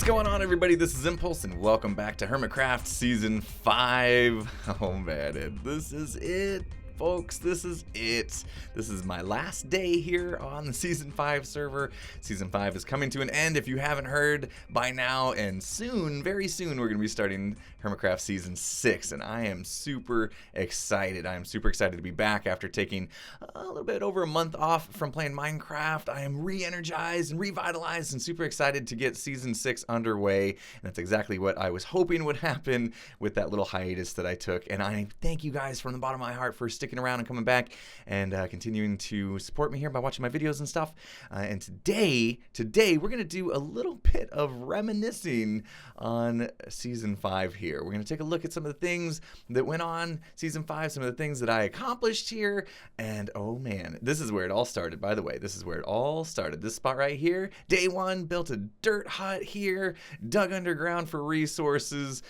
going on, everybody? This is Impulse, and welcome back to HermitCraft Season 5. Oh man, and this is it, folks. This is it. This is my last day here on the Season 5 server. Season 5 is coming to an end, if you haven't heard by now, and soon, very soon, we're going to be starting HermitCraft Season 6, and I am super excited. I am super excited to be back after taking a little bit over a month off from playing Minecraft. I am re-energized and revitalized and super excited to get Season 6 underway, and that's exactly what I was hoping would happen with that little hiatus that I took, and I thank you guys from the bottom of my heart for sticking around and coming back and continuing to support me here by watching my videos and stuff. And today we're going to do a little bit of reminiscing on Season 5 here. We're going to take a look at some of the things that went on Season 5, some of the things that I accomplished here, and oh man, this is where it all started, by the way. This is where it all started. This spot right here, day one, built a dirt hut here, dug underground for resources,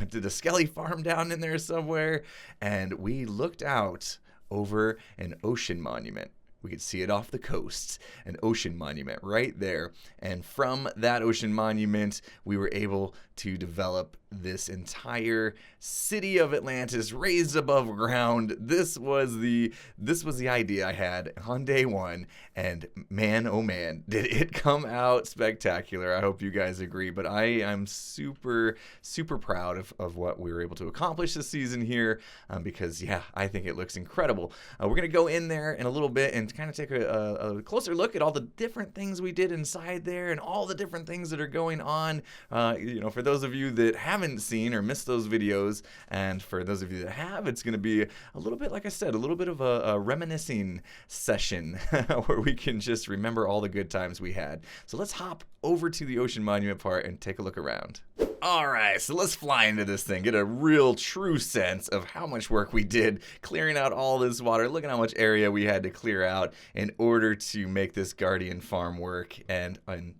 did a skelly farm down in there somewhere, and we looked out over an ocean monument. We could see it off the coast, an ocean monument right there. And from that ocean monument, we were able to develop this entire city of Atlantis raised above ground. This was the idea I had on day one, and man, oh man, did it come out spectacular. I hope you guys agree, but I am super proud of what we were able to accomplish this season here, because yeah, I think it looks incredible. We're gonna go in there in a little bit and kind of take a closer look at all the different things we did inside there and all the different things that are going on. You know, for those of you that haven't seen or missed those videos, and for those of you that have, it's going to be a little bit, like I said, a little bit of a reminiscing session where we can just remember all the good times we had. So let's hop over to the ocean monument part and take a look around. Alright, so let's fly into this thing, get a real true sense of how much work we did clearing out all this water. Look at how much area we had to clear out in order to make this Guardian farm work, and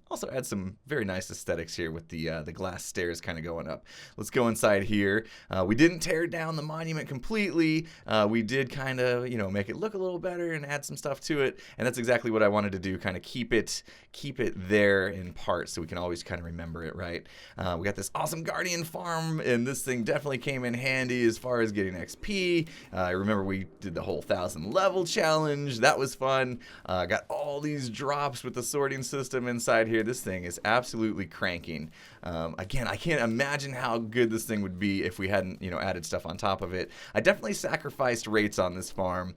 also add some very nice aesthetics here with the glass stairs kind of going up. Let's go inside here. We didn't tear down the monument completely. We did kind of, you know, make it look a little better and add some stuff to it, and that's exactly what I wanted to do, kind of keep it there in part so we can always kind of remember it, right? We got this awesome Guardian farm, and this thing definitely came in handy as far as getting XP. I remember we did the whole 1,000 level challenge. That was fun. Got all these drops with the sorting system inside here. This thing is absolutely cranking. Again, I can't imagine how good this thing would be if we hadn't, you know, added stuff on top of it. I definitely sacrificed rates on this farm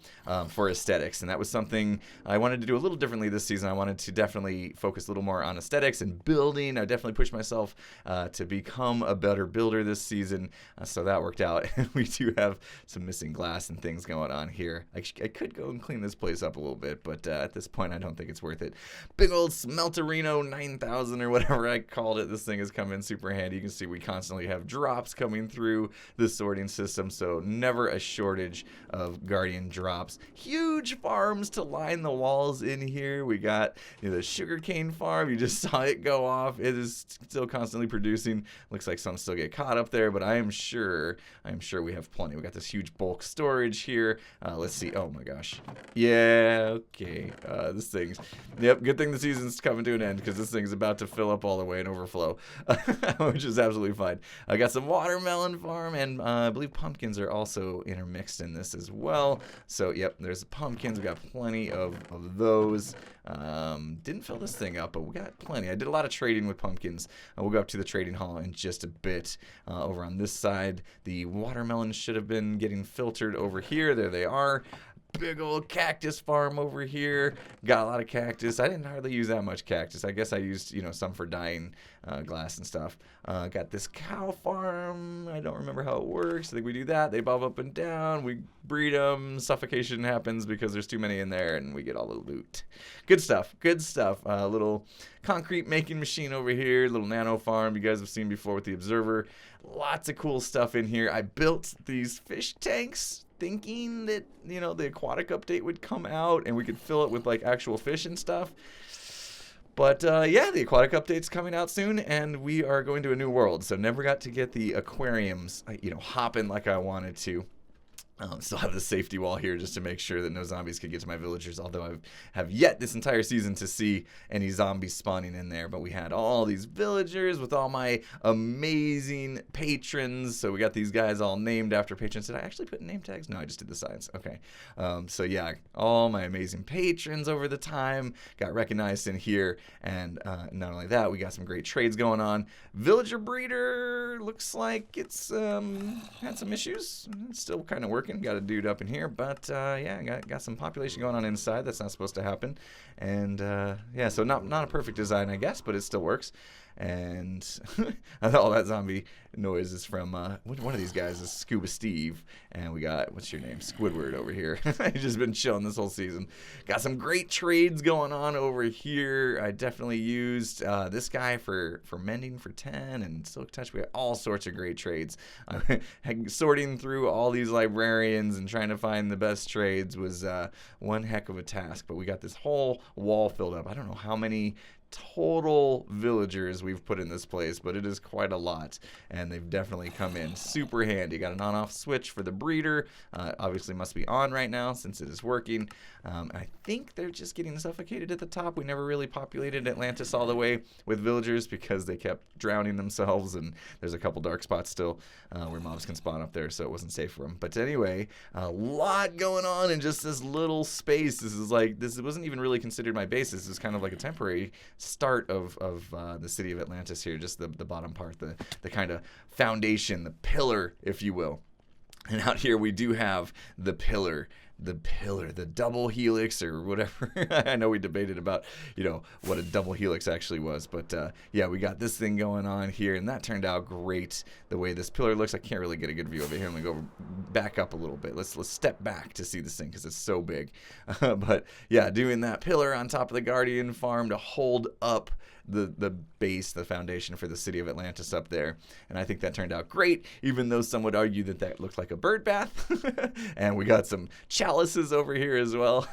for aesthetics, and that was something I wanted to do a little differently this season. I wanted to definitely focus a little more on aesthetics and building. I definitely pushed myself to become a better builder this season, so that worked out. We do have some missing glass and things going on here. I could go and clean this place up a little bit, but at this point I don't think it's worth it. Big old Smelterino 9000 or whatever I called it. This thing has come in super handy. You can see we constantly have drops coming through the sorting system, so never a shortage of Guardian drops. Huge farms to line the walls in here. We got, you know, the Sugarcane Farm. You just saw it go off. It is still constantly producing. Looks like some still get caught up there, but I am sure we have plenty. We got this huge bulk storage here. Let's see. Oh my gosh. Yeah, okay. This thing's, yep, good thing the season's coming to an end, because this thing's about to fill up all the way and overflow, which is absolutely fine. I got some watermelon farm, and I believe pumpkins are also intermixed in this as well. So yep, there's the pumpkins. We got plenty of those. Didn't fill this thing up, but we got plenty. I did a lot of trading with pumpkins. We'll go up to the trading hall in just a bit. Over on this side, the watermelons should have been getting filtered over here. There they are. Big old cactus farm over here. Got a lot of cactus. I didn't hardly use that much cactus. I guess I used, you know, some for dyeing glass and stuff. Got this cow farm. I don't remember how it works. I think we do that. They bob up and down. We breed them. Suffocation happens because there's too many in there, and we get all the loot. Good stuff. Good stuff. Little concrete making machine over here. Little nano farm you guys have seen before with the observer. Lots of cool stuff in here. I built these fish tanks thinking that, you know, the aquatic update would come out and we could fill it with like actual fish and stuff. But yeah, the aquatic update's coming out soon, and we are going to a new world. So never got to get the aquariums, you know, hopping like I wanted to. Still have the safety wall here just to make sure that no zombies could get to my villagers, although I have yet this entire season to see any zombies spawning in there. But we had all these villagers with all my amazing patrons. So we got these guys all named after patrons. Did I actually put name tags? No, I just did the signs. Okay. So yeah, all my amazing patrons over the time got recognized in here. And not only that, we got some great trades going on. Villager breeder looks like it's had some issues. It's still kind of working. Got a dude up in here, but yeah, got some population going on inside. That's not supposed to happen. And yeah, so not a perfect design, I guess, but it still works. And I thought all that zombie noise is from one of these guys is Scuba Steve, and we got, what's your name, Squidward over here. He's just been chilling this whole season. Got some great trades going on over here. I definitely used this guy for mending for 10 and silk touch. We got all sorts of great trades. Sorting through all these librarians and trying to find the best trades was one heck of a task, but we got this whole wall filled up. I don't know how many total villagers we've put in this place, but it is quite a lot, and they've definitely come in super handy. Got an on-off switch for the breeder. Obviously must be on right now since it is working. I think they're just getting suffocated at the top. We never really populated Atlantis all the way with villagers because they kept drowning themselves, and there's a couple dark spots still where mobs can spawn up there, so it wasn't safe for them. But anyway, a lot going on in just this little space. This wasn't even really considered my base. This is kind of like a temporary start of the city of Atlantis here, just the bottom part, the kind of foundation, the pillar, if you will. And out here we do have the pillar, the double helix or whatever. I know we debated about, what a double helix actually was, but yeah, we got this thing going on here, and that turned out great. The way this pillar looks, I can't really get a good view of it here. Let me go back up a little bit. Let's step back to see this thing because it's so big. But yeah, doing that pillar on top of the Guardian farm to hold up the base, the foundation for the city of Atlantis up there. And I think that turned out great, even though some would argue that looked like a bird bath. And we got some chalices over here as well.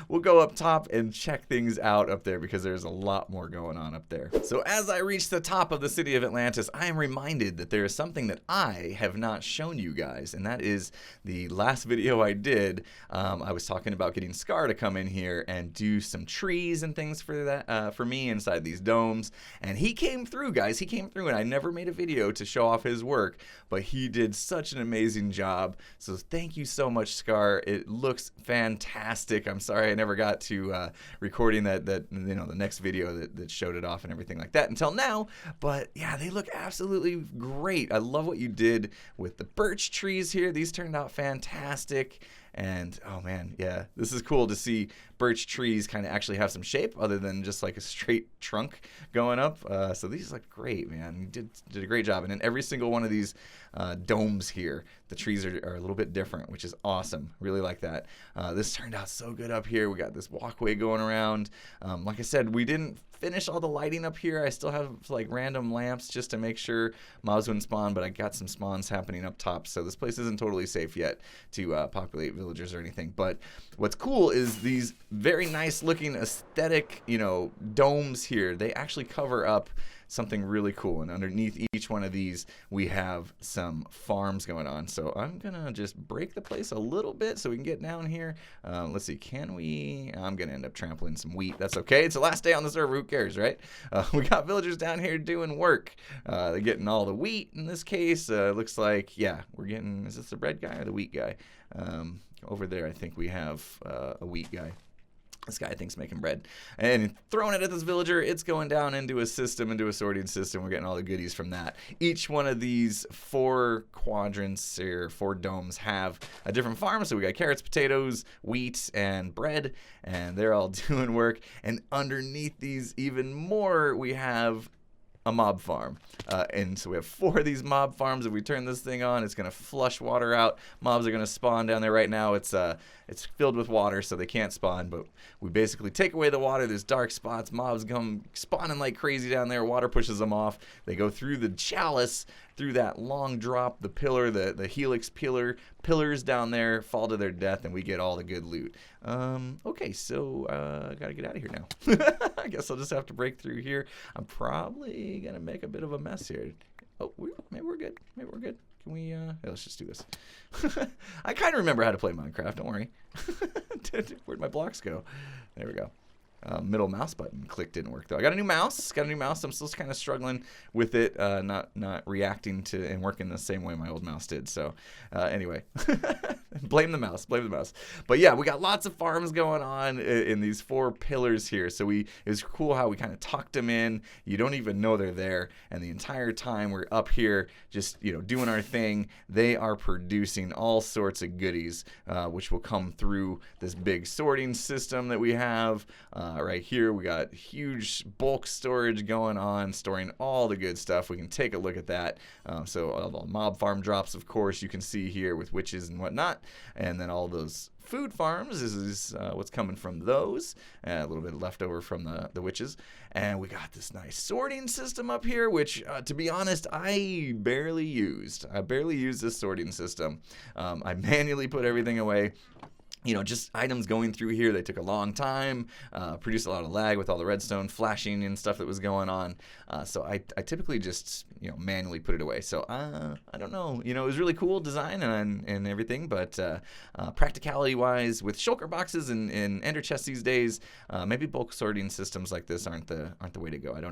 We'll go up top and check things out up there because there's a lot more going on up there. So as I reach the top of the city of Atlantis, I am reminded that there is something that I have not shown you guys, and that is the last video I did. I was talking about getting Scar to come in here and do some trees and things for that for me inside these domes. And he came through, guys. He came through, and I never made a video to show off his work, but he did such an amazing job. So thank you so much, Scar. It looks fantastic. I'm sorry I never got to recording the next video that showed it off and everything like that until now. But yeah, they look absolutely great. I love what you did with the birch trees here. These turned out fantastic. And oh man, yeah, this is cool to see birch trees kind of actually have some shape other than just like a straight trunk going up. So these look great, man. You did a great job. And in every single one of these domes here, the trees are a little bit different, which is awesome. Really like that. This turned out so good up here. We got this walkway going around. Like I said, we didn't finish all the lighting up here. I still have like random lamps just to make sure mobs wouldn't spawn, but I got some spawns happening up top. So this place isn't totally safe yet to populate villagers or anything. But what's cool is these very nice looking aesthetic, domes here. They actually cover up something really cool, and underneath each one of these we have some farms going on. So I'm gonna just break the place a little bit so we can get down here. Let's see, can we? I'm gonna end up trampling some wheat. That's okay, it's the last day on the server, who cares, right? We got villagers down here doing work. They're getting all the wheat in this case. Looks like, yeah, we're getting, is this the bread guy or the wheat guy? Over there I think we have a wheat guy. This guy thinks making bread and throwing it at this villager. It's going down into a system, into a sorting system. We're getting all the goodies from that. Each one of these 4 quadrants or 4 domes have a different farm. So we got carrots, potatoes, wheat, and bread, and they're all doing work. And underneath these even more, we have a mob farm. And so we have 4 of these mob farms. If we turn this thing on, it's going to flush water out. Mobs are going to spawn down there right now. It's filled with water, so they can't spawn, but we basically take away the water. There's dark spots. Mobs come spawning like crazy down there. Water pushes them off. They go through the chalice, through that long drop, the pillar, the helix pillars down there, fall to their death, and we get all the good loot. Okay, so I gotta get out of here now. I guess I'll just have to break through here. I'm probably gonna make a bit of a mess here. Oh, maybe we're good. Maybe we're good. yeah, let's just do this. I kind of remember how to play Minecraft, don't worry. Where'd my blocks go? There we go. Middle mouse button click didn't work though. I got a new mouse. I'm still kind of struggling with it, not reacting to and working the same way my old mouse did. So anyway, blame the mouse. But yeah, we got lots of farms going on in these 4 pillars here. So it was cool how we kind of tucked them in. You don't even know they're there, and the entire time we're up here just doing our thing. They are producing all sorts of goodies, which will come through this big sorting system that we have. Right here, we got huge bulk storage going on, storing all the good stuff. We can take a look at that. So all the mob farm drops, of course, you can see here with witches and whatnot. And then all those food farms is what's coming from those. A little bit left over from the witches. And we got this nice sorting system up here, which, to be honest, I barely used. I barely used this sorting system. I manually put everything away. Just items going through here. They took a long time, produced a lot of lag with all the redstone flashing and stuff that was going on. So I typically just, manually put it away. So I don't know. It was really cool design and everything, but practicality-wise, with shulker boxes and ender chests these days, maybe bulk sorting systems like this aren't the way to go. I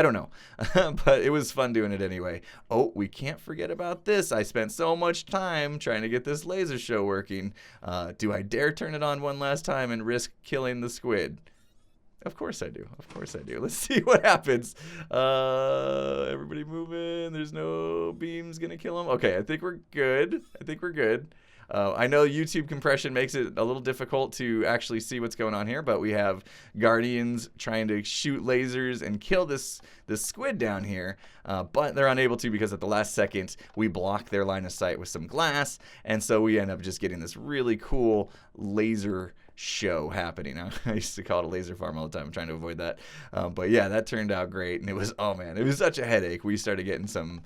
don't know. But it was fun doing it anyway. Oh, we can't forget about this. I spent so much time trying to get this laser show working. Do I dare turn it on one last time and risk killing the squid? Of course I do. Let's see what happens. Everybody moving. There's no beams gonna kill him. Okay, I think we're good. I know YouTube compression makes it a little difficult to actually see what's going on here, but we have guardians trying to shoot lasers and kill this squid down here, but they're unable to because at the last second we block their line of sight with some glass, and so we end up just getting this really cool laser show happening. I used to call it a laser farm all the time. I'm trying to avoid that. But yeah, that turned out great. And it was such a headache. We started getting some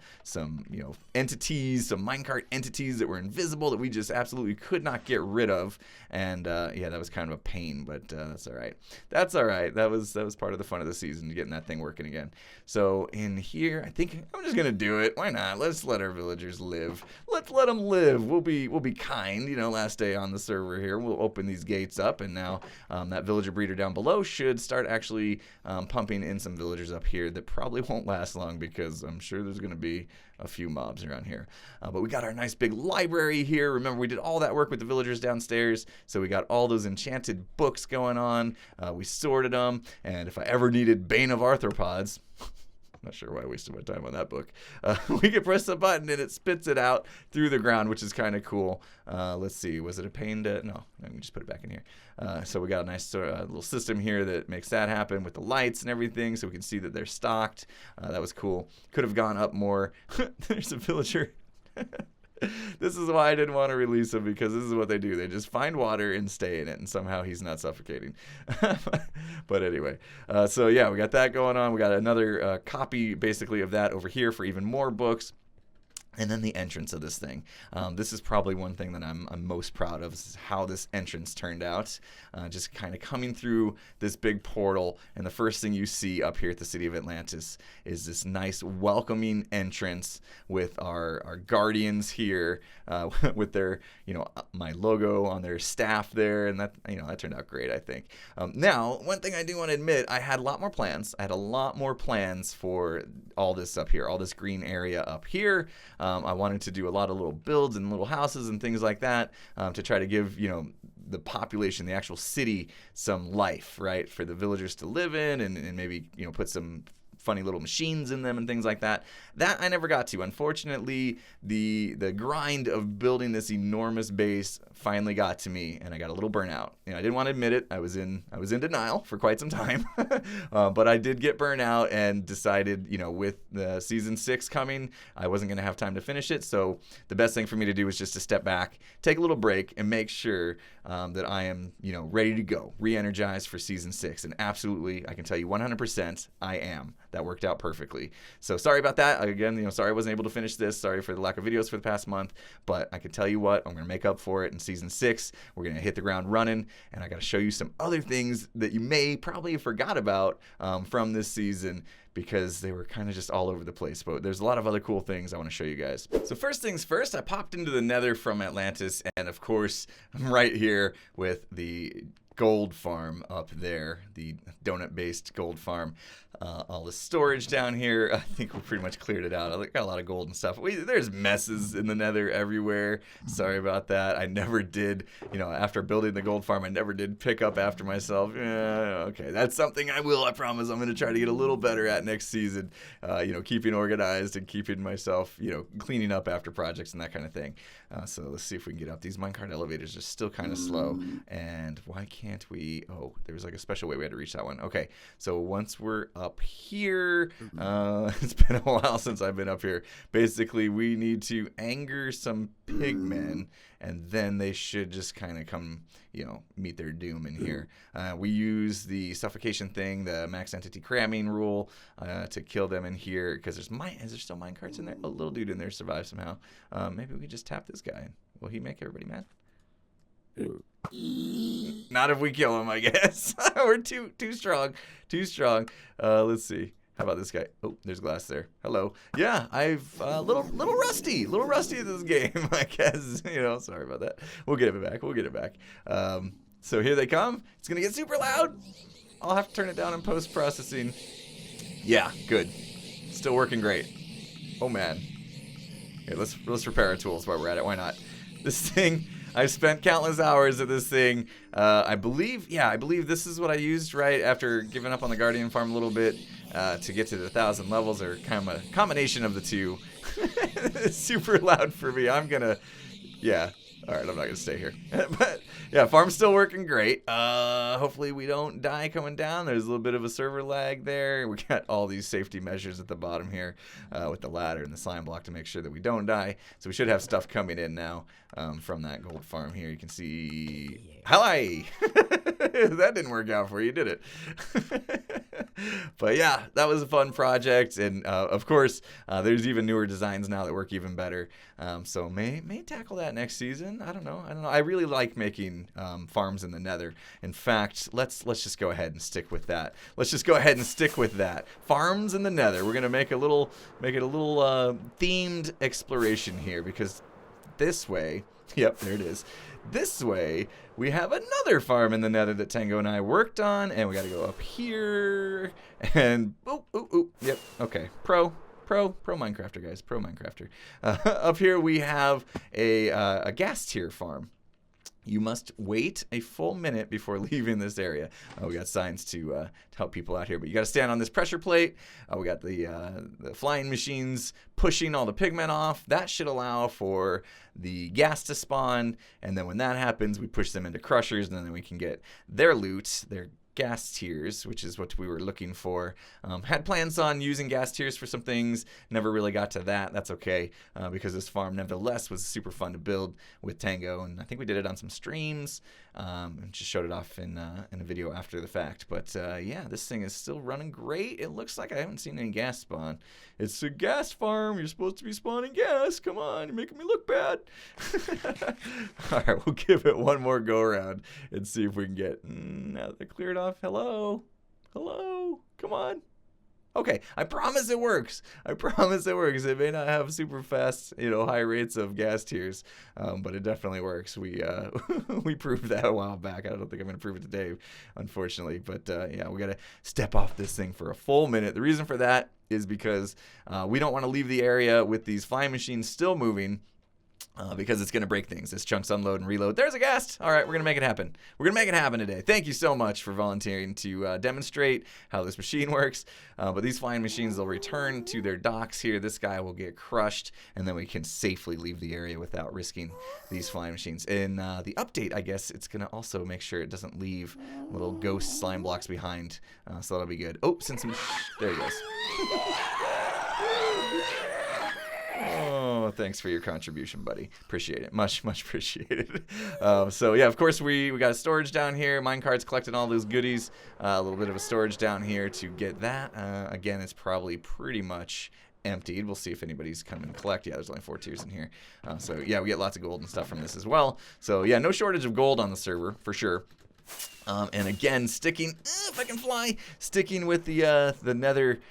entities, some minecart entities that were invisible that we just absolutely could not get rid of. And yeah, that was kind of a pain, but that's all right. That was part of the fun of the season, getting that thing working again. So in here, I think I'm just gonna do it. Why not? Let's let our villagers live. Let's let them live. We'll be kind. Last day on the server here, we'll open these gates up, and now that villager breeder down below should start actually pumping in some villagers up here that probably won't last long because I'm sure there's going to be a few mobs around here. But we got our nice big library here. Remember, we did all that work with the villagers downstairs, so we got all those enchanted books going on. We sorted them, and if I ever needed Bane of Arthropods, not sure why I wasted my time on that book. We can press a button and it spits it out through the ground, which is kind of cool. Let's see, was it a pain to? No, let me just put it back in here. So we got a nice little system here that makes that happen with the lights and everything, so we can see that they're stocked. That was cool. Could have gone up more. There's a villager. This is why I didn't want to release him, because this is what they do. They just find water and stay in it, and somehow he's not suffocating. But anyway, so yeah, we got that going on. We got another copy, basically, of that over here for even more books. And then the entrance of this thing. This is probably one thing that I'm most proud of, is how this entrance turned out. Just kind of coming through this big portal, and the first thing you see up here at the city of Atlantis is this nice welcoming entrance with our guardians here, with their, my logo on their staff there, and that, that turned out great, I think. Now, one thing I do want to admit, I had a lot more plans. I had a lot more plans for all this up here, all this green area up here. I wanted to do a lot of little builds and little houses and things like that, to try to give, the population, the actual city, some life, right, for the villagers to live in, and maybe, put some funny little machines in them and things like that. That I never got to. Unfortunately, the grind of building this enormous base finally got to me, and I got a little burnout. I didn't want to admit it. I was in denial for quite some time, but I did get burnout and decided, with the season 6 coming, I wasn't going to have time to finish it. So the best thing for me to do was just to step back, take a little break, and make sure that I am, ready to go, re-energized for season 6. And absolutely, I can tell you 100%, I am. that worked out perfectly. So sorry about that. Again, you know, sorry I wasn't able to finish this. Sorry for the lack of videos for the past month. But I can tell you what, I'm going to make up for it in Season 6. We're going to hit the ground running, and I got to show you some other things that you may probably forgot about from this season, because they were kind of just all over the place. But there's a lot of other cool things I want to show you guys. So first things first, I popped into the Nether from Atlantis, and of course, I'm right here with the gold farm up there, the donut-based gold farm. All the storage down here, I think we pretty much cleared it out. I got a lot of gold and stuff. There's messes in the Nether everywhere. Sorry about that. I never did, you know, after building the gold farm, I never did pick up after myself. Okay, that's something I will, I promise. I'm going to try to get a little better at next season, you know, keeping organized and keeping myself, you know, cleaning up after projects and that kind of thing. So let's see if we can get up. These minecart elevators are still kind of slow. And why can't we? Oh, there was like a special way we had to reach that one. Okay, so once we're up here, it's been a while since I've been up here. Basically, we need to anger some pigmen, and then they should just kind of come, you know, meet their doom in here. We use the suffocation thing, the max entity cramming rule, to kill them in here, because is there still minecarts in there? A little dude in there survived somehow. Maybe we could just tap this guy. Will he make everybody mad? Not if we kill him, I guess. We're too strong. Too strong. Let's see. How about this guy? Oh, there's glass there. Hello. Yeah, I've little rusty at this game, I guess. You know, sorry about that. We'll get it back. We'll get it back. So here they come. It's gonna get super loud. I'll have to turn it down in post-processing. Yeah, good. Still working great. Oh man. Okay, let's repair our tools while we're at it. Why not? This thing, I've spent countless hours at this thing. I believe this is what I used right after giving up on the Guardian farm a little bit to get to the 1,000 levels, or kind of a combination of the two. It's super loud for me. Yeah. All right, I'm not gonna stay here. But yeah, farm's still working great. Hopefully we don't die coming down. There's a little bit of a server lag there. We got all these safety measures at the bottom here with the ladder and the slime block to make sure that we don't die. So we should have stuff coming in now from that gold farm here. You can see, hi. That didn't work out for you, did it? But yeah, that was a fun project, and of course, there's even newer designs now that work even better. So may tackle that next season. I don't know. I really like making farms in the Nether. In fact, let's just go ahead and stick with that. Farms in the Nether. We're gonna make it a little themed exploration here, because this way, yep, there it is. This way, we have another farm in the Nether that Tango and I worked on, and we got to go up here, and yep, okay, pro Minecrafter, guys, pro Minecrafter. Up here we have a Ghast tier farm. You must wait a full minute before leaving this area. We got signs to help people out here, but you got to stand on this pressure plate. We got the flying machines pushing all the pigmen off. That should allow for the Ghast to spawn, and then when that happens, we push them into crushers, and then we can get their loot, their Ghast tiers, which is what we were looking for. Had plans on using Ghast tiers for some things, never really got to that. That's okay, because this farm nevertheless was super fun to build with Tango, and I think we did it on some streams, and just showed it off in a video after the fact. But yeah, this thing is still running great. It looks like I haven't seen any Ghast spawn. It's a Ghast farm. You're supposed to be spawning Ghast. Come on, you're making me look bad. All right, we'll give it one more go around and see if we can get, now they're cleared off. Hello, come on. Okay, I promise it works. It may not have super fast, high rates of Ghast tiers, but it definitely works. We we proved that a while back. I don't think I'm gonna prove it today, unfortunately. But yeah, we gotta step off this thing for a full minute. The reason for that is because we don't want to leave the area with these flying machines still moving. Because it's going to break things. This chunks unload and reload. There's a Ghast. All right, we're going to make it happen. We're going to make it happen today. Thank you so much for volunteering to demonstrate how this machine works. But these flying machines, they'll return to their docks here. This guy will get crushed, and then we can safely leave the area without risking these flying machines. In the update, I guess, it's going to also make sure it doesn't leave little ghost slime blocks behind. So that'll be good. Oh, there he goes. Oh, Well, thanks for your contribution, buddy. Appreciate it. Much appreciated. So yeah, of course we got a storage down here. Minecart's collecting all those goodies. A little bit of a storage down here to get that. Again, it's probably pretty much emptied. We'll see if anybody's come and collect. Yeah, there's only 4 tiers in here. So yeah, we get lots of gold and stuff from this as well. So yeah, no shortage of gold on the server for sure. And again, sticking, if I can fly, sticking with the Nether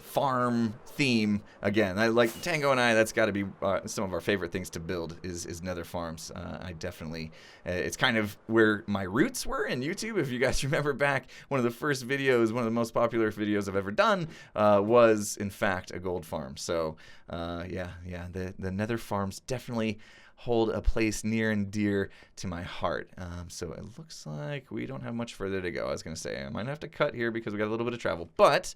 farm theme again. I like Tango and I. That's got to be some of our favorite things to build is Nether farms. I definitely, it's kind of where my roots were in YouTube. If you guys remember back, one of the first videos, one of the most popular videos I've ever done, was in fact a gold farm. So yeah, the Nether farms definitely hold a place near and dear to my heart. So it looks like we don't have much further to go. I was going to say I might have to cut here because we got a little bit of travel, but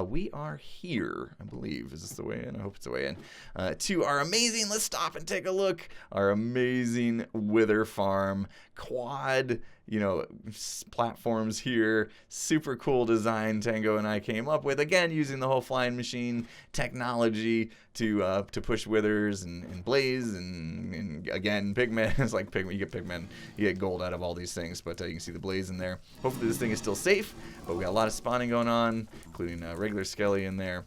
we are here, I believe. Is this the way in? I hope it's the way in. To our amazing, let's stop and take a look, our amazing Wither farm quad, you know, platforms here. Super cool design Tango and I came up with, again using the whole flying machine technology to push withers and blaze and again pigmen. It's like pigmen, you get pigmen, you get gold out of all these things, but you can see the blaze in there. Hopefully this thing is still safe, but we got a lot of spawning going on, including regular skelly in there.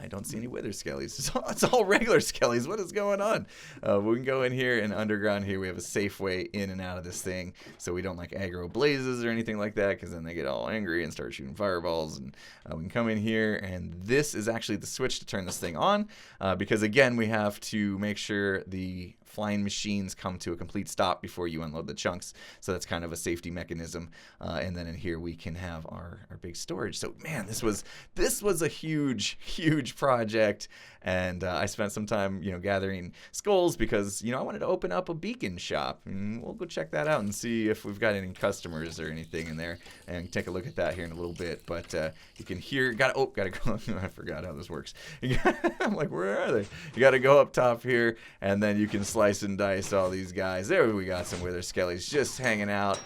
I don't see any wither skellies. It's all regular skellies. What is going on? We can go in here and underground here. We have a safe way in and out of this thing, so we don't like aggro blazes or anything like that, because then they get all angry and start shooting fireballs. And we can come in here, and this is actually the switch to turn this thing on, because again, we have to make sure the flying machines come to a complete stop before you unload the chunks. So that's kind of a safety mechanism. And then in here we can have our big storage. So man, this was a huge project. And I spent some time, you know, gathering skulls because, you know, I wanted to open up a beacon shop, and we'll go check that out and see if we've got any customers or anything in there, and take a look at that here in a little bit. But you can hear, gotta go. I forgot how this works. I'm like, where are they? You gotta go up top here, and then you can slice and dice all these guys. There we got some wither skellies just hanging out.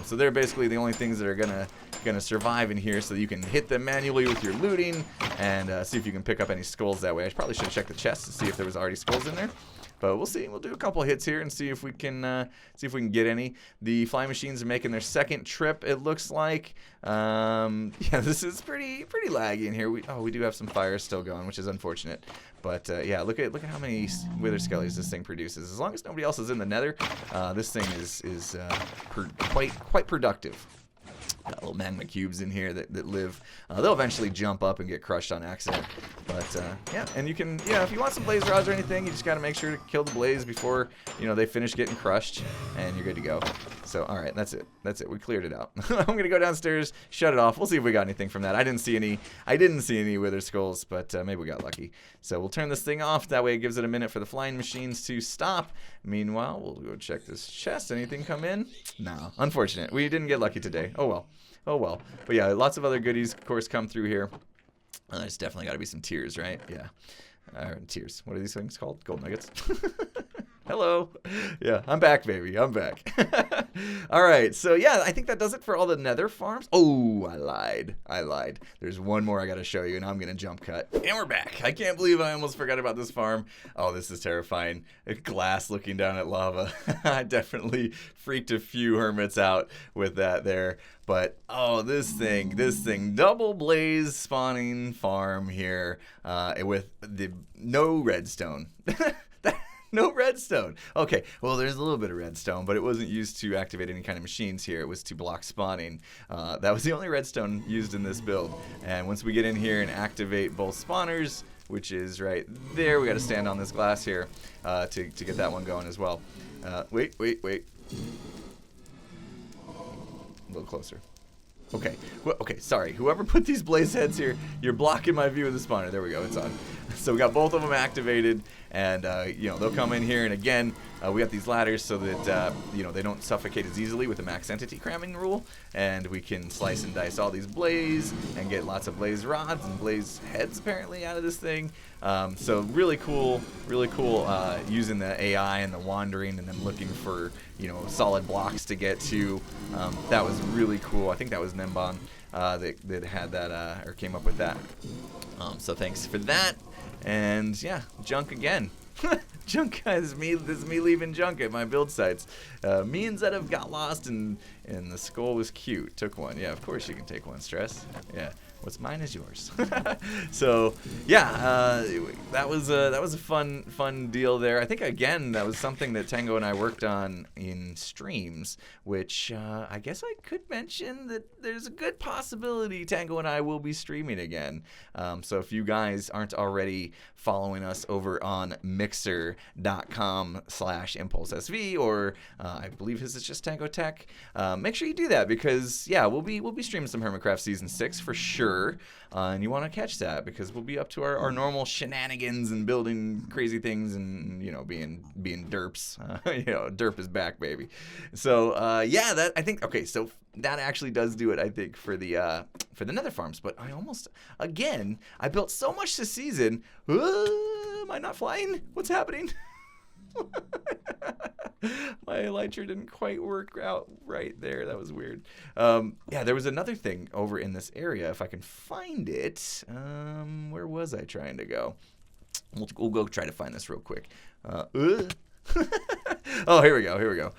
So they're basically the only things that are gonna survive in here, so you can hit them manually with your looting and see if you can pick up any skulls that way. I probably should have checked the chest to see if there was already skulls in there, but we'll see. We'll do a couple hits here and see if we can get any. The flying machines are making their second trip, it looks like. Yeah, this is pretty laggy in here. We do have some fire still going, which is unfortunate. But yeah, look at how many wither skellies this thing produces. As long as nobody else is in the Nether, this thing is quite productive. Got little magma cubes in here that live. They'll eventually jump up and get crushed on accident. But yeah, and you can, yeah, if you want some blaze rods or anything, you just got to make sure to kill the blaze before, you know, they finish getting crushed, and you're good to go. So all right, that's it. We cleared it out. I'm gonna go downstairs, shut it off. We'll see if we got anything from that. I didn't see any wither skulls, but maybe we got lucky. So we'll turn this thing off. That way it gives it a minute for the flying machines to stop. Meanwhile, we'll go check this chest. Anything come in? No, unfortunate. We didn't get lucky today. Oh well. Oh well. But yeah, lots of other goodies, of course, come through here. There's definitely got to be some tiers, right? Yeah. Tiers. What are these things called? Gold nuggets. Hello. Yeah, I'm back, baby. I'm back. All right. So yeah, I think that does it for all the Nether farms. Oh, I lied. There's one more I got to show you, and I'm going to jump cut. And we're back. I can't believe I almost forgot about this farm. Oh, this is terrifying. A glass looking down at lava. I definitely freaked a few hermits out with that there. But oh, this thing, double blaze spawning farm here, with the no redstone. No redstone. Okay, well, there's a little bit of redstone, but it wasn't used to activate any kind of machines here. It was to block spawning. That was the only redstone used in this build. And once we get in here and activate both spawners, which is right there, we got to stand on this glass here to get that one going as well. Wait. A little closer. Okay. Okay, sorry. Whoever put these blaze heads here, you're blocking my view of the spawner. There we go. It's on. So we got both of them activated, and you know, they'll come in here, and again, we got these ladders so that you know, they don't suffocate as easily with the max entity cramming rule, and we can slice and dice all these blaze and get lots of blaze rods and blaze heads apparently out of this thing. So really cool using the AI and the wandering and then looking for, you know, solid blocks to get to. That was really cool. I think that was Nembon that had that or came up with that. So thanks for that. And yeah, junk again. Junk is me. This is me leaving junk at my build sites. Me and Zedev got lost, and the skull was cute. Took one. Yeah, of course you can take one. Stress. Yeah. What's mine is yours. So yeah, that was a fun deal there. I think again that was something that Tango and I worked on in streams, which I guess I could mention that there's a good possibility Tango and I will be streaming again. So if you guys aren't already following us over on mixer.com/impulsesv, or I believe his is just Tango Tech, make sure you do that, because yeah, we'll be streaming some HermitCraft Season 6 for sure. And you want to catch that, because we'll be up to our normal shenanigans and building crazy things, and you know, being derps. You know, derp is back, baby. So yeah, that I think, okay, so that actually does do it, I think, for the Nether farms. But I almost, again, I built so much this season. Am I not flying? What's happening? My elytra didn't quite work out right there. That was weird. Yeah, there was another thing over in this area. If I can find it. Where was I trying to go? We'll go try to find this real quick. Oh, here we go.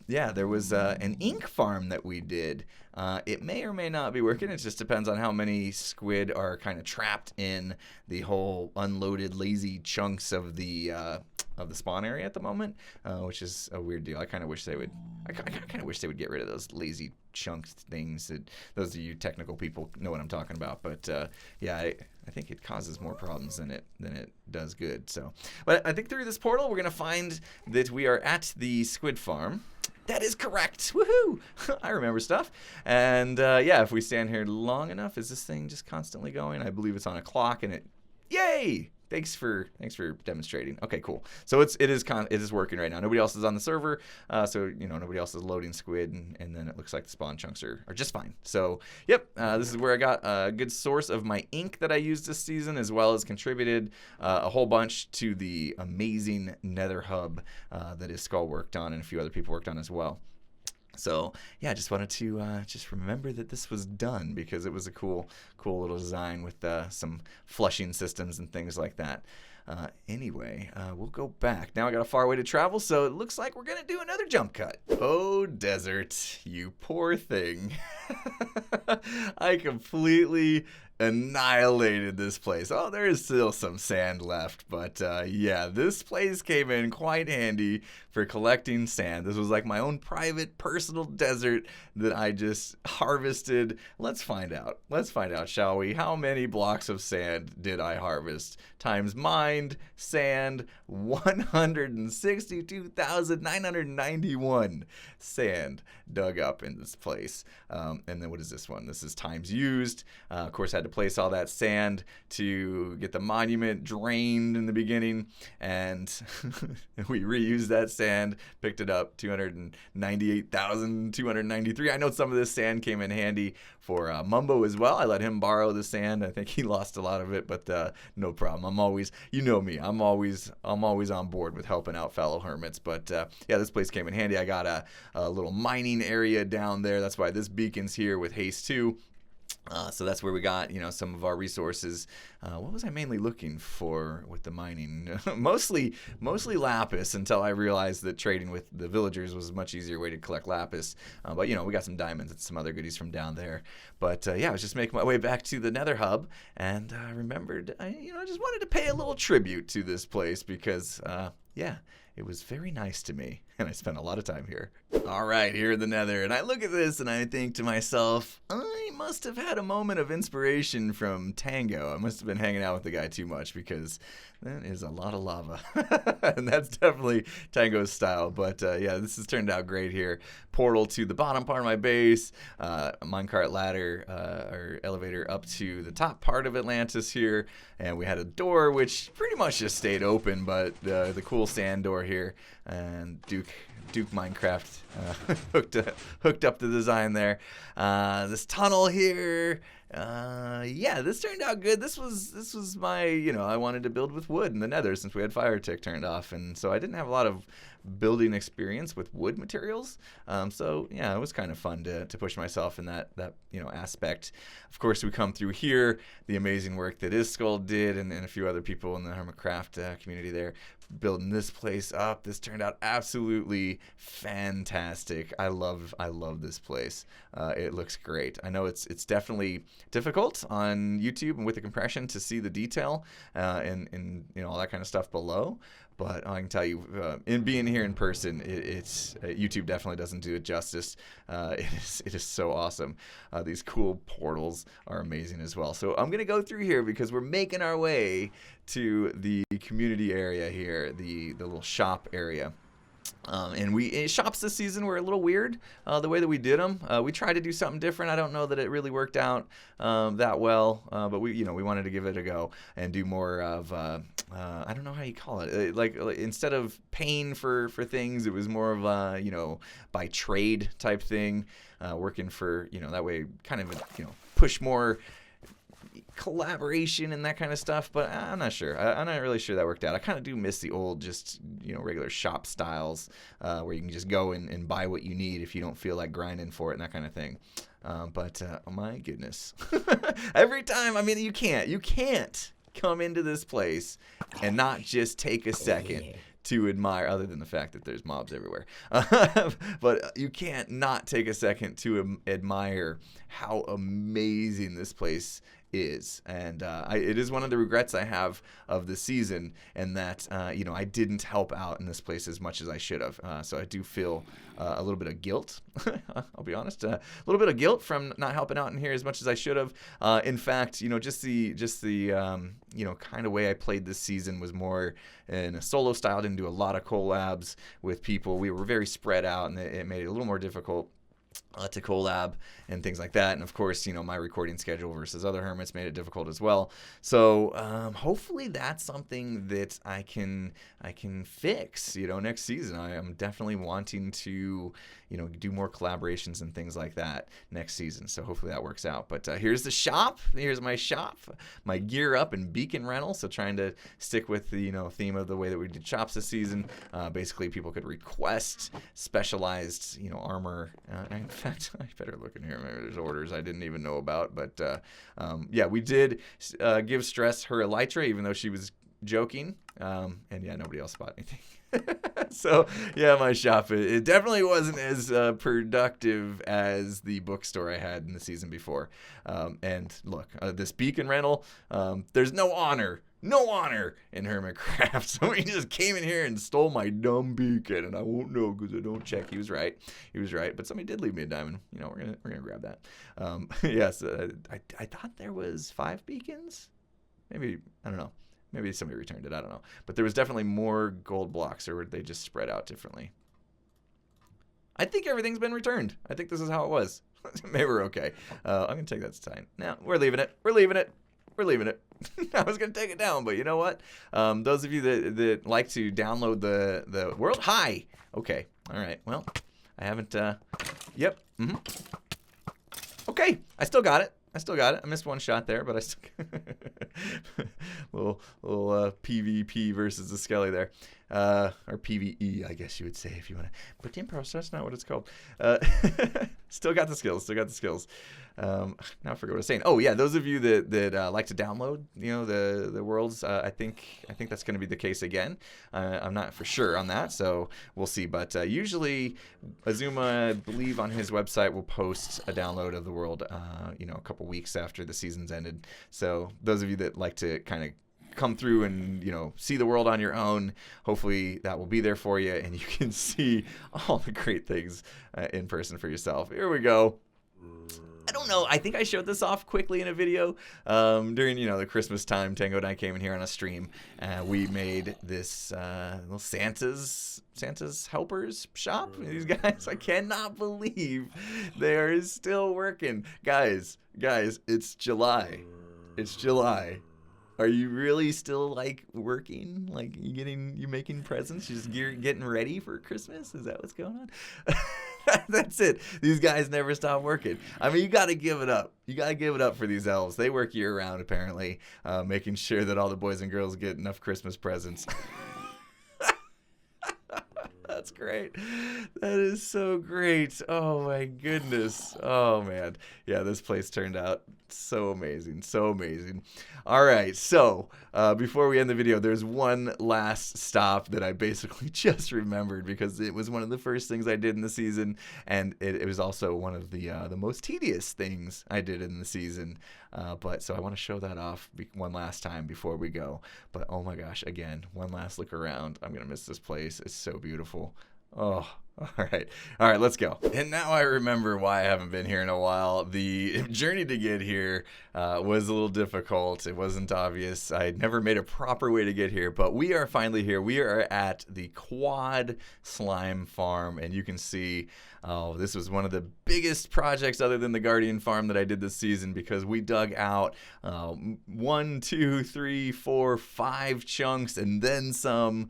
Yeah, there was an Inca Farm that we did. It may or may not be working. It just depends on how many squid are kind of trapped in the whole unloaded lazy chunks of the spawn area at the moment, which is a weird deal. I kind of wish they would. I kind of wish they would get rid of those lazy chunks things. Those of you technical people know what I'm talking about. But yeah, I think it causes more problems than it does good. So, but I think through this portal we're gonna find that we are at the squid farm. That is correct. Woohoo! I remember stuff. And yeah, if we stand here long enough, is this thing just constantly going? I believe it's on a clock, and it. Yay! Thanks for demonstrating. Okay, cool. So it is working right now. Nobody else is on the server, so you know, nobody else is loading squid, and then it looks like the spawn chunks are just fine. So yep, this is where I got a good source of my ink that I used this season, as well as contributed a whole bunch to the amazing Nether hub that is Skull worked on, and a few other people worked on as well. So yeah, I just wanted to just remember that this was done, because it was a cool little design with some flushing systems and things like that. Anyway, we'll go back. Now I got a far way to travel, so it looks like we're gonna do another jump cut. Oh, desert, you poor thing. I completely annihilated this place. Oh, there is still some sand left, but yeah, this place came in quite handy for collecting sand. This was like my own private personal desert that I just harvested. Let's find out, shall we? How many blocks of sand did I harvest? Times mined sand, 162,991 sand dug up in this place. And then what is this one? This is times used. Of course, I had to place all that sand to get the monument drained in the beginning, and we reused that sand, picked it up, 298,293. I know some of this sand came in handy for Mumbo as well. I let him borrow the sand. I think he lost a lot of it, but no problem. I'm always, you know me, I'm always on board with helping out fellow hermits. But yeah, this place came in handy. I got a little mining area down there. That's why this beacon's here with haste 2. So that's where we got, you know, some of our resources. What was I mainly looking for with the mining? mostly lapis, until I realized that trading with the villagers was a much easier way to collect lapis. But you know, we got some diamonds and some other goodies from down there. But yeah, I was just making my way back to the Nether hub, and I remembered, I just wanted to pay a little tribute to this place, because yeah, it was very nice to me, and I spent a lot of time here. All right, here in the Nether, and I look at this and I think to myself, I must have had a moment of inspiration from Tango. I must have been hanging out with the guy too much, because that is a lot of lava. And that's definitely Tango's style. But yeah, this has turned out great here. Portal to the bottom part of my base, minecart ladder or elevator up to the top part of Atlantis here, and we had a door which pretty much just stayed open, but the cool sand door here, and Duke Minecraft hooked up the design there. This tunnel here, yeah, this turned out good. This was my, I wanted to build with wood in the Nether since we had fire tick turned off, and so I didn't have a lot of building experience with wood materials. So yeah, it was kind of fun to push myself in that aspect. Of course, we come through here, the amazing work that Iskull did, and a few other people in the HermitCraft community there, building this place up. This turned out absolutely fantastic. I love this place. It looks great. I know it's definitely difficult on YouTube and with the compression to see the detail and all that kind of stuff below. But I can tell you, in being here in person, it's YouTube definitely doesn't do it justice. It is so awesome. These cool portals are amazing as well. So I'm gonna go through here because we're making our way to the community area here, the little shop area. And shops this season were a little weird, the way that we did them. We tried to do something different. I don't know that it really worked out that well, but we wanted to give it a go and do more of I don't know how you call it. Like instead of paying for things, it was more of a by trade type thing, working for that way kind of push more collaboration and that kind of stuff, but I'm not sure. I'm not really sure that worked out. I kind of do miss the old just regular shop styles where you can just go and buy what you need if you don't feel like grinding for it and that kind of thing. But oh my goodness, every time, I mean, you can't come into this place and not just take a second to admire, other than the fact that there's mobs everywhere. But you can't not take a second to admire how amazing this place is. And it is one of the regrets I have of the season, and that I didn't help out in this place as much as I should have. So I do feel a little bit of guilt. I'll be honest, a little bit of guilt from not helping out in here as much as I should have. In fact, just the kind of way I played this season was more in a solo style. Didn't do a lot of collabs with people. We were very spread out, and it made it a little more difficult to collab and things like that. And of course, my recording schedule versus other hermits made it difficult as well. So hopefully that's something that I can fix next season. I am definitely wanting to do more collaborations and things like that next season, so hopefully that works out. But here's the shop. Here's my shop, my gear up and beacon rental. So trying to stick with the theme of the way that we did shops this season. Basically, people could request specialized armor. In fact, I better look in here. Maybe there's orders I didn't even know about. But yeah, we did give Stress her elytra, even though she was joking. And yeah, nobody else bought anything. So yeah, my shop, it definitely wasn't as productive as the bookstore I had in the season before. And look, this beacon rental, there's no honor in HermitCraft. Somebody just came in here and stole my dumb beacon, and I won't know because I don't check. He was right, but somebody did leave me a diamond. We're gonna grab that. Yes, I thought there was 5 beacons. Maybe, I don't know. Maybe somebody returned it. I don't know. But there was definitely more gold blocks, or were they just spread out differently? I think everything's been returned. I think this is how it was. Maybe we're okay. I'm going to take that to time. Now, we're leaving it. We're leaving it. I was going to take it down, but you know what? Those of you that like to download the world. Hi. Okay. All right. Well, I haven't. Yep. Okay. I still got it. I missed one shot there, but I still little PvP versus the Skelly there, or PvE, I guess you would say, if you want to. But in process, that's not what it's called. Still got the skills. Now I forget what I was saying. Oh yeah, those of you that like to download, the worlds, I think that's going to be the case again. I'm not for sure on that, so we'll see. But usually, Azuma, I believe on his website, will post a download of the world, a couple weeks after the season's ended. So those of you that like to kind of come through and see the world on your own, hopefully that will be there for you, and you can see all the great things in person for yourself. Here we go. I don't know. I think I showed this off quickly in a video during, the Christmas time. Tango and I came in here on a stream. We made this little Santa's helpers shop. These guys, I cannot believe they are still working. Guys, it's July. Are you really still working? You making presents? Just getting ready for Christmas? Is that what's going on? That's it. These guys never stop working. I mean, you got to give it up. You got to give it up for these elves. They work year round, apparently, making sure that all the boys and girls get enough Christmas presents. That's great. That is so great. Oh my goodness. Oh man. Yeah, this place turned out so amazing. So amazing. All right. So before we end the video, there's one last stop that I basically just remembered because it was one of the first things I did in the season, and it was also one of the most tedious things I did in the season. But so I want to show that off one last time before we go. But oh my gosh, again, one last look around. I'm gonna miss this place. It's so beautiful. Oh, all right, let's go. And now I remember why I haven't been here in a while. The journey to get here was a little difficult. It wasn't obvious. I never made a proper way to get here, but we are finally here. We are at the Quad Slime Farm, and you can see, oh, this was one of the biggest projects other than the Guardian Farm that I did this season, because we dug out 1, 2, 3, 4, 5 chunks and then some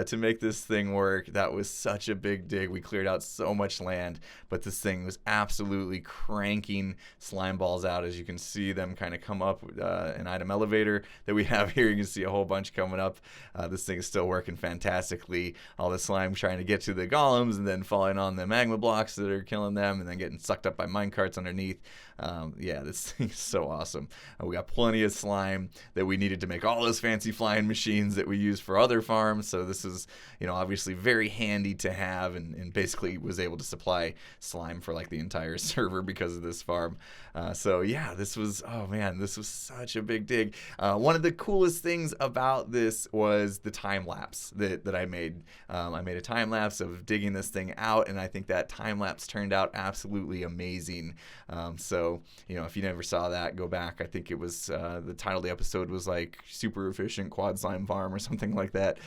to make this thing work. That was such a big dig. We cleared out so much land, but this thing was absolutely cranking slime balls out. As you can see them kind of come up an item elevator that we have here. You can see a whole bunch coming up. This thing is still working fantastically. All the slime trying to get to the golems and then falling on the magma blocks that are killing them and then getting sucked up by minecarts underneath. Yeah, this thing is so awesome. We got plenty of slime that we needed to make all those fancy flying machines that we use for other farms. So this is, obviously very handy to have, and basically was able to supply slime for like the entire server because of this farm. So yeah, this was such a big dig. One of the coolest things about this was the time lapse that I made. I made a time lapse of digging this thing out, and I think that time lapse turned out absolutely amazing. So, if you never saw that, go back. I think it was, the title of the episode was like Super Efficient Quad Slime Farm or something like that.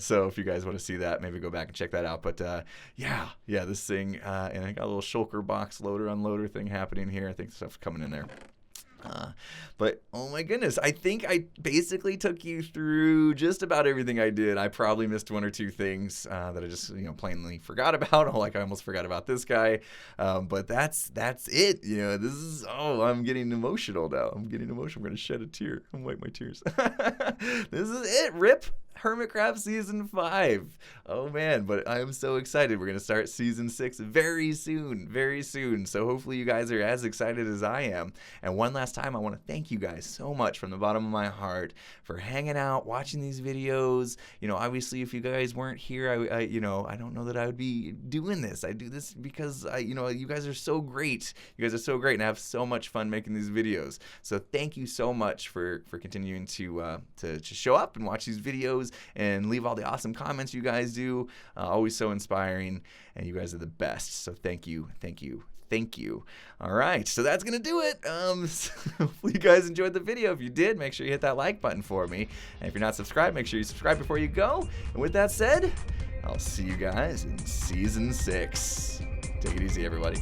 So if you guys want to see that, maybe go back and check that out. But yeah, this thing, and I got a little shulker box loader unloader thing happening here. I think stuff's coming in there. But oh my goodness, I think I basically took you through just about everything I did. I probably missed 1 or 2 things that I just plainly forgot about. Like I almost forgot about this guy, but that's it. This is, I'm getting emotional now. I'm gonna shed a tear. I'm gonna wipe my tears. This is it. Rip HermitCraft Season 5. Oh man, but I am so excited. We're going to start Season 6 very soon. So hopefully you guys are as excited as I am. And one last time, I want to thank you guys so much from the bottom of my heart for hanging out, watching these videos. Obviously if you guys weren't here, I don't know that I would be doing this. I do this because you guys are so great. You guys are so great, and I have so much fun making these videos. So thank you so much for continuing to show up and watch these videos and leave all the awesome comments you guys do. Always so inspiring, and you guys are the best. So thank you. All right, so that's gonna do it. Hopefully you guys enjoyed the video. If you did, make sure you hit that like button for me, and if you're not subscribed, make sure you subscribe before you go. And with that said, I'll see you guys in Season 6. Take it easy, everybody.